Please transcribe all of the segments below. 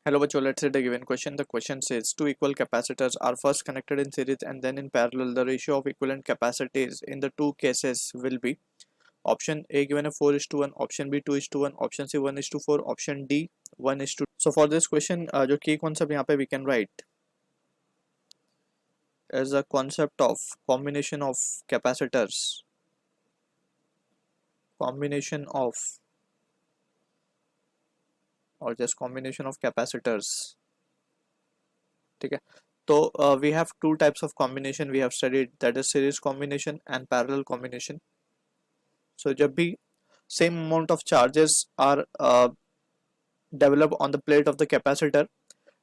Hello बच्चों, let's say the given question. The question says two equal capacitors are first connected in series and then in parallel. The ratio of equivalent capacities in the two cases will be option A given a 4 is to 1, option B 2 is to 1, option C 1 is to 4, option D 1 is to 2. So for this question जो key concept यहाँ पे we can write as a concept of combination of capacitors, combination of or just combination of capacitors. ठीक है, तो we have two types of combination we have studied, that is series combination and parallel combination. So जब भी same amount of charges are developed on the plate of the capacitor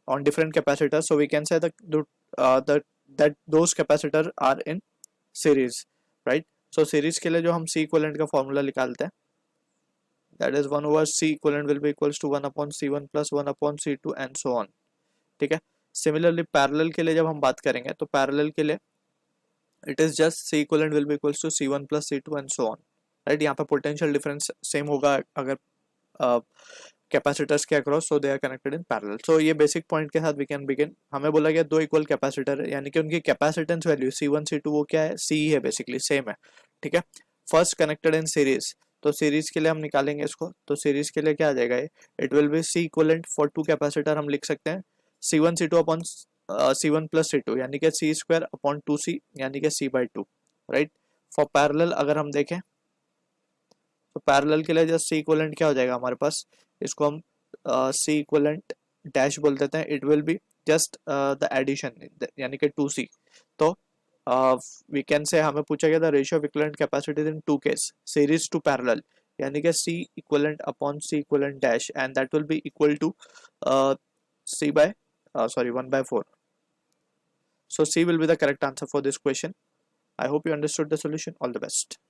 on different capacitors, so we can say that those capacitors are in series, right? So series के लिए जो हम C equivalent का formula निकालते हैं, that is 1 over C equivalent will be equals to 1 upon C1 plus 1 upon C2 and so on. ठीक है, similarly parallel के लिए जब हम बात करेंगे तो पैरेलल के लिए it is just C equivalent will be equals to C1 plus C2 and so on, right? यहाँ पे पोटेंशियल डिफरेंस सेम होगा अगर कैपेसिटर्स के across, so they are connected in parallel. So ये बेसिक पॉइंट के साथ वी कैन बिगिन. हमें बोला गया दो इक्वल कैपेसिटर है, यानी कि उनकी कैपेसिटेंस वैल्यू C1 C2 वो क्या है, C है, बेसिकली सेम है. ठीक है, फर्स्ट कनेक्टेड इन सीरीज, तो सीरीज के लिए हम निकालेंगे इसको, तो सीरीज के लिए क्या आ जाएगा, ये it will be C equivalent for two capacitor. हम लिख सकते हैं C1 C2 upon C1 plus C2, यानी कि C स्क्वायर अपॉन 2C, यानी कि C/2, राइट? फॉर पैरेलल अगर हम देखें तो पैरेलल के लिए जस्ट C इक्विवेलेंट क्या हो जाएगा हमारे पास, इसको हम C इक्विवेलेंट डैश बोल देते हैं. It will be just the addition, यानी कि 2C. तो वी कैन से हमें पूछा गया था ratio of equivalent capacities in two case, series to parallel, यानी कि C equivalent upon C equivalent dash, and that will be equal to C by 1/4. So C will be the correct answer for this question. I hope you understood the solution. All the best.